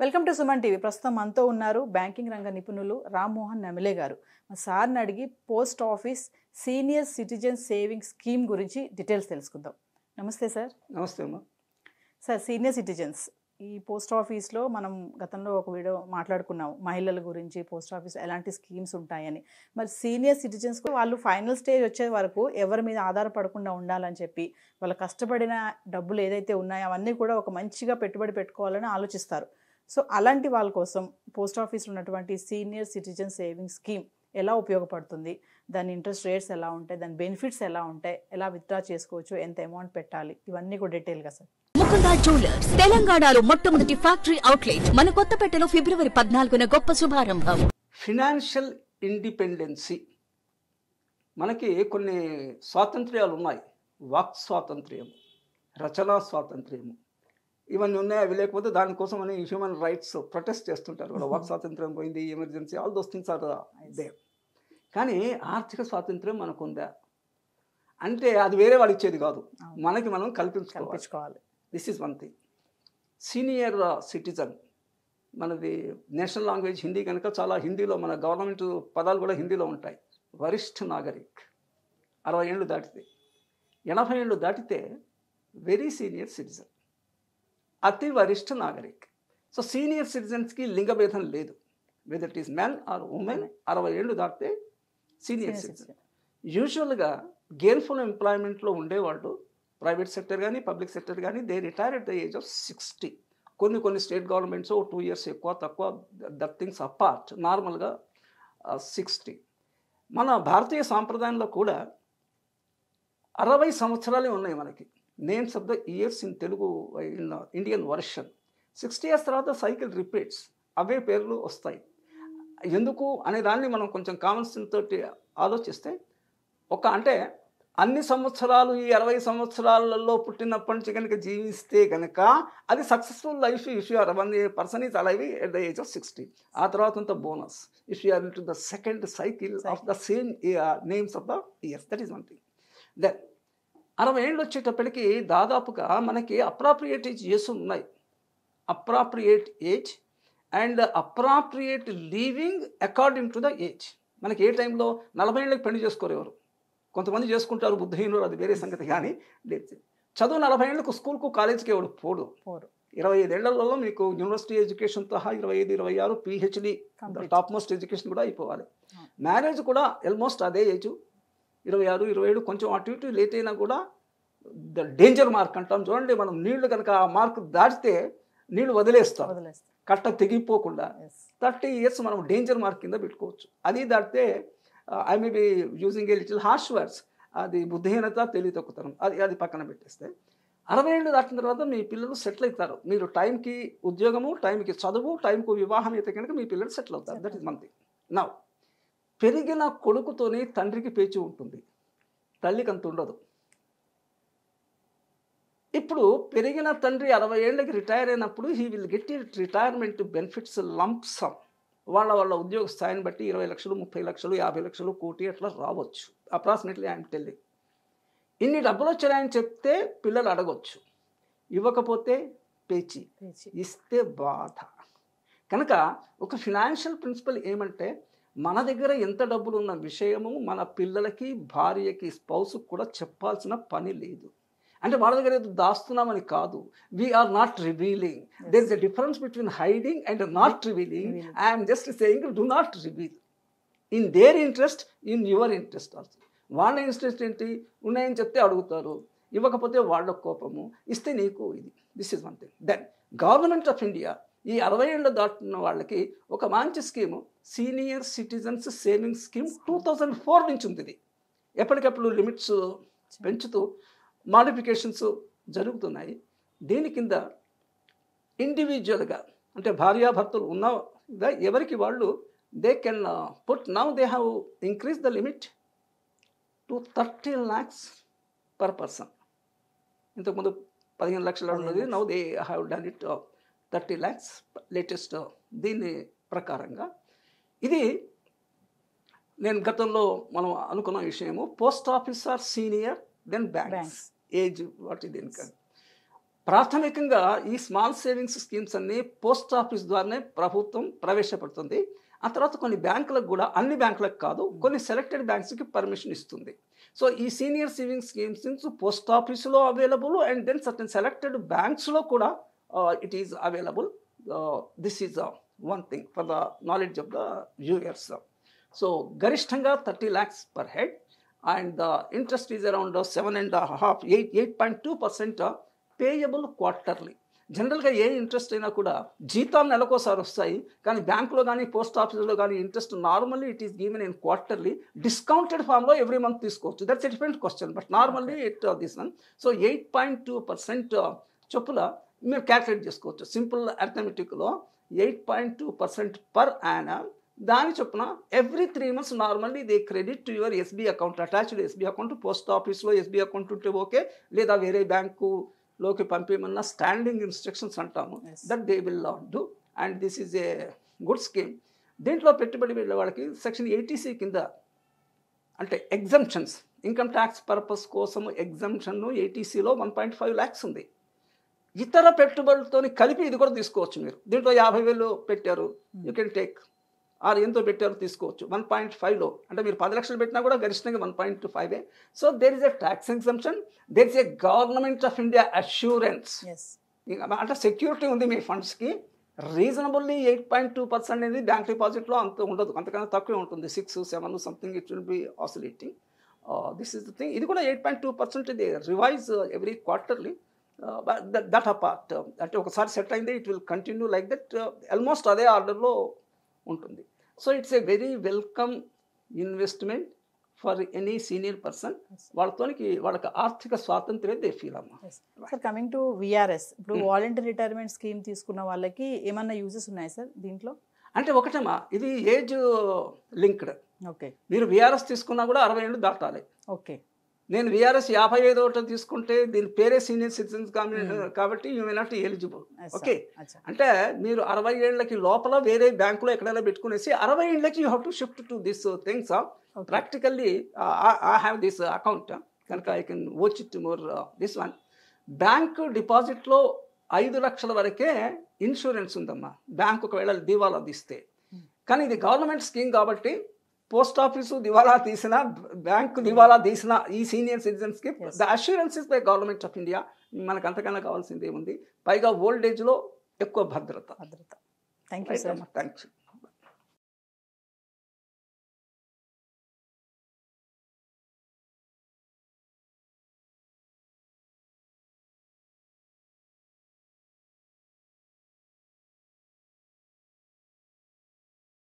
Welcome to Suman TV. ప్రస్తుతం మనతో ఉన్నారు బ్యాంకింగ్ రంగ నిపుణులు రామ్మోహన్ నమిలే గారు. మా సార్ని అడిగి post office senior citizen saving scheme గురించి డీటెయిల్స్ తెలుసుకుందాం. నమస్తే సార్. నమస్తే అమ్మా. సార్, సీనియర్ సిటిజన్స్ ఈ పోస్ట్ ఆఫీస్లో మనం గతంలో ఒక వీడియో మాట్లాడుకున్నాం, మహిళల గురించి పోస్ట్ ఆఫీస్ ఎలాంటి స్కీమ్స్ ఉంటాయని. మరి సీనియర్ సిటిజన్స్ వాళ్ళు ఫైనల్ స్టేజ్ వచ్చే వరకు ఎవరి మీద ఆధారపడకుండా ఉండాలని చెప్పి వాళ్ళ కష్టపడిన డబ్బులు ఏదైతే ఉన్నాయో అవన్నీ కూడా ఒక మంచిగా పెట్టుబడి పెట్టుకోవాలని ఆలోచిస్తారు. సో అలాంటి వాళ్ళ కోసం పోస్ట్ ఆఫీస్లో ఉన్నటువంటి సీనియర్ సిటిజన్ సేవింగ్ స్కీమ్ ఎలా ఉపయోగపడుతుంది, దాని ఇంట్రెస్ట్ రేట్స్ ఎలా ఉంటాయి, దాని బెనిఫిట్స్ ఎలా ఉంటాయి, ఎలా విత్డ్రా చేసుకోవచ్చు, ఎంత అమౌంట్ పెట్టాలి, ఇవన్నీ కూడా డీటెయిల్గా సార్. ముకుందా జ్యువెలర్స్ తెలంగాణలో మొట్టమొదటి ఫ్యాక్టరీ అవుట్లెట్ మన కొత్తపేటలో ఫిబ్రవరి 14న గొప్ప శుభారంభం. ఫినాన్షియల్ ఇండిపెండెన్సీ, మనకి కొన్ని స్వాతంత్ర్యాలు ఉన్నాయి. వాక్ స్వాతంత్ర్యం, రచనా స్వాతంత్ర్యం, ఇవన్నీ ఉన్నాయి. అవి లేకపోతే దానికోసం అని హ్యూమన్ రైట్స్ ప్రొటెస్ట్ చేస్తుంటారు కూడా. వాక్ స్వాతంత్ర్యం పోయింది, emergency, all those things are there. కానీ ఆర్థిక స్వాతంత్ర్యం మనకుందా అంటే అది వేరే వాళ్ళు ఇచ్చేది కాదు, మనకి మనం కల్పించుకోవాలి. This is one thing. Senior citizen, మనది నేషనల్ లాంగ్వేజ్ హిందీ కనుక చాలా హిందీలో మన గవర్నమెంట్ పదాలు కూడా హిందీలో ఉంటాయి. వరిష్ఠ నాగరిక్ 60 ఏళ్ళు దాటితే, 80 ఏళ్ళు దాటితే వెరీ సీనియర్ సిటిజన్, అతి వరిష్ఠ నాగరిక్. సో సీనియర్ సిటిజన్స్కి లింగభేదం లేదు, whether it is men or women. 60 ఏళ్ళు దాటితే సీనియర్ సిటిజన్. యూజువల్గా గేర్ఫుల్ ఎంప్లాయ్మెంట్లో ఉండేవాళ్ళు, ప్రైవేట్ సెక్టర్ కానీ పబ్లిక్ సెక్టర్ కానీ, they retire at the age of 60. కొన్ని స్టేట్ గవర్నమెంట్స్ 2 years ఎక్కువ తక్కువ, దట్ థింగ్స్ అపార్ట్, నార్మల్గా 60. మన భారతీయ సాంప్రదాయంలో కూడా 60 సంవత్సరాలే ఉన్నాయి మనకి. Names of the years in Telugu, in Indian version. 60 years తర్వాత సైకిల్ రిపీట్స్, అవే పేర్లు వస్తాయి. ఎందుకు అనే దాన్ని మనం కొంచెం కామన్ సెన్స్ తోటి ఆలోచిస్తే, అంటే అన్ని సంవత్సరాలు ఈ 60 సంవత్సరాలలో పుట్టినప్పటి నుంచి కనుక జీవిస్తే కనుక అది successful life. If you are one person is alive at the age of 60. ఆ తర్వాత అంత bonus if you are in to the second cycle of the same names of the years. That is one thing. Then 60 ఏళ్ళు వచ్చేటప్పటికి దాదాపుగా మనకి appropriate age ఉన్నాయి. Appropriate age and appropriate living according to the age. మనకి ఏ టైంలో 40 ఏళ్ళకి పెళ్లి చేసుకోరు ఎవరు, కొంతమంది చేసుకుంటారు, బుద్ధిహీనులు, అది వేరే సంగతి. కానీ లేదు, చదువు 40 ఏళ్ళకు స్కూల్కు కాలేజీకి ఎవడు పోడు. 25 ఏళ్లలో మీకు యూనివర్సిటీ ఎడ్యుకేషన్తో 25, 26 PhD టాప్ మోస్ట్ ఎడ్యుకేషన్ కూడా అయిపోవాలి. మ్యారేజ్ కూడా ఆల్మోస్ట్ అదే ఏజ్, 26, 27. కొంచెం అటు ఇటు లేట్ అయినా కూడా ద డేంజర్ మార్క్ అంటాం చూడండి. మనం నీళ్లు కనుక ఆ మార్క్ దాటితే నీళ్లు వదిలేస్తాం, కట్ట తెగిపోకుండా. 30 years మనం డేంజర్ మార్క్ కింద పెట్టుకోవచ్చు. అది దాటితే I may be using a little harsh words, అది బుద్ధిహీనత, తెలివితక్కుతనం, అది పక్కన పెట్టేస్తే 60 ఏళ్ళు దాటిన తర్వాత మీ పిల్లలు సెటిల్ అవుతారు. మీరు టైంకి ఉద్యోగము, టైంకి చదువు, టైంకు వివాహం అయితే కనుక మీ పిల్లలు సెటిల్ అవుతారు. That is one thing. Now పెరిగిన కొడుకుతోనే తండ్రికి పేచి ఉంటుంది, తల్లికి అంత ఉండదు. ఇప్పుడు పెరిగిన తండ్రి 60 ఏళ్ళకి రిటైర్ అయినప్పుడు he will get retirement benefits lump some. వాళ్ళ ఉద్యోగ స్థాయిని బట్టి 20 లక్షలు, 30 లక్షలు, 50 లక్షలు, కోటి అట్లా రావచ్చు. Approximately I'm telling. ఇన్ని డబ్బులు వచ్చాయని చెప్తే పిల్లలు అడగొచ్చు, ఇవ్వకపోతే పేచి, ఇస్తే బాధ. కనుక ఒక ఫినాన్షియల్ ప్రిన్సిపల్ ఏమంటే, మన దగ్గర ఎంత డబ్బులు ఉన్న విషయము మన పిల్లలకి, భార్యకి, స్పౌస్కి కూడా చెప్పాల్సిన పని లేదు. అంటే వాళ్ళ దగ్గర ఏదో దాస్తున్నామని కాదు. We are not revealing. There is a difference between hiding and not revealing. I'm just saying do not reveal in their interest, in your interest also. వాళ్ళ ఇంట్రెస్ట్ ఏంటి, ఉన్నాయని చెప్తే అడుగుతారు, ఇవ్వకపోతే వాళ్ళ కోపము, ఇస్తే నీకు ఇది. This is one thing. Then government of India ఈ 60 ఏళ్ళు దాటున్న వాళ్ళకి ఒక మంచి scheme, senior citizens saving scheme 2004 నుంచి ఉంది. ఇది ఎప్పటికప్పుడు లిమిట్స్ పెంచుతూ మాడిఫికేషన్స్ జరుగుతున్నాయి. దీని కింద ఇండివిజువల్గా, అంటే భార్యాభర్తలు ఉన్న ఎవరికి వాళ్ళు they can put, now they have increase the limit to 30 lakhs per person. ఇంతకుముందు 15 లక్షలు ఉన్నది, now they have done it 30 lakhs latest. దీని ప్రకారంగా ఇది నేను గతంలో మనం అనుకున్న విషయము. Post office or senior, then banks. ఏజ్ వాటి దీనికి ప్రాథమికంగా ఈ స్మాల్ సేవింగ్స్ స్కీమ్స్ అన్ని పోస్ట్ ఆఫీస్ ద్వారానే ప్రభుత్వం ప్రవేశపెడుతుంది. ఆ తర్వాత కొన్ని బ్యాంకులకు కూడా, అన్ని బ్యాంకులకు కాదు, కొన్ని సెలెక్టెడ్ బ్యాంక్స్కి పర్మిషన్ ఇస్తుంది. సో ఈ సీనియర్ సేవింగ్స్ స్కీమ్స్ పోస్ట్ ఆఫీసులో available and then certain selected బ్యాంక్స్లో కూడా it is available. This is one thing for the knowledge of the viewers. So గరిష్టంగా 30 lakhs per head and the interest is around 8.2% payable quarterly. జనరల్గా ఏ interest అయినా కూడా జీతాలు నెలకోసారి వస్తాయి, కానీ బ్యాంకులో కానీ పోస్ట్ ఆఫీసులో కానీ interest normally it is given in quarterly. Discounted ఫామ్లో ఎవ్రీ మంత్ తీసుకోవచ్చు, that's a different question, but normally it this one. So 8.2% చొప్పున మీరు క్యాల్కులేట్ చేసుకోవచ్చు. సింపుల్ అర్థమెటిక్లో 8.2% పర్ యానం. దాని చొప్పున every 3 months normally they credit to your SB account, attached SB account. Post ఆఫీస్లో SB account ఉంటే okay, లేదా వేరే బ్యాంకులోకి పంపించమన్న స్టాండింగ్ ఇన్స్ట్రక్షన్స్ అంటాము, that they will do. And this is a good scheme. దీంట్లో పెట్టుబడి వెళ్ళే వాళ్ళకి సెక్షన్ 80C కింద, అంటే ఎగ్జంప్షన్స్, ఇన్కమ్ ట్యాక్స్ పర్పస్ కోసం ఎగ్జంప్షన్ 80Cలో 1.5 lakhs ఉంది. ఇతర పెట్టుబడులతో కలిపి ఇది కూడా తీసుకోవచ్చు మీరు. దీంట్లో 50,000 పెట్టారు, యూ కెన్ టేక్, ఆర్ ఎంతో పెట్టారు తీసుకోవచ్చు. 1.5లో అంటే మీరు 10 లక్షలు పెట్టినా కూడా గరిష్టంగా 1.5. So there is a tax exemption, there is a government of India assurance. అంటే సెక్యూరిటీ ఉంది మీ ఫండ్స్కి. రీజనబుల్లీ 8.2% అనేది బ్యాంక్ డిపాజిట్లో అంత ఉండదు, అంతకన్నా తక్కువే ఉంటుంది, 6, 7 something it will be oscillating. This is the thing. ఇది కూడా 8.2% ఇది revise every quarterly. That apart, అంటే ఒకసారి సెట్ అయింది it will continue like that, almost అదే ఆర్డర్లో ఉంటుంది. So it's a very welcome investment for any senior person. వాళ్ళకి ఆర్థిక స్వాతంత్ర్యం దే ఫీల్ అమ్మా. సార్, కమింగ్ టు విఆర్ఎస్, ఇప్పుడు వాలంటీర్ రిటైర్మెంట్ స్కీమ్ తీసుకున్న వాళ్ళకి ఏమన్నా యూజెస్ ఉన్నాయి సార్ దీంట్లో? అంటే ఒకటేమా, ఇది ఏజ్ లింక్డ్. ఓకే, మీరు విఆర్ఎస్ తీసుకున్నా కూడా 60 ఏళ్ళు దాటాలి. ఓకే, నేను విఆర్ఎస్ 55 తీసుకుంటే దీని పేరే సీనియర్ సిటిజన్స్ కాబట్టి you may not eligible. Okay, అంటే మీరు 60 ఏళ్ళకి లోపల వేరే బ్యాంకులో ఎక్కడైనా పెట్టుకునేసి 60 ఏళ్ళకి you have to shift to this things. Practically I have this account కనుక I can watch it more this one. Bank డిపాజిట్లో 5 లక్షల వరకే ఇన్సూరెన్స్ ఉందమ్మా, బ్యాంక్ ఒకవేళ దివాలా తీస్తే. కానీ ఇది గవర్నమెంట్ స్కీమ్ కాబట్టి పోస్ట్ ఆఫీసు దివాలా తీసిన, బ్యాంకు దివాలా తీసిన ఈ సీనియర్ సిటిజన్స్కి the assurance is by government of India. మనకు అంతకన్నా కావాల్సింది ఏముంది, పైగా ఓల్డ్ ఏజ్లో ఎక్కువ భద్రత. Thank you sir. Thank you.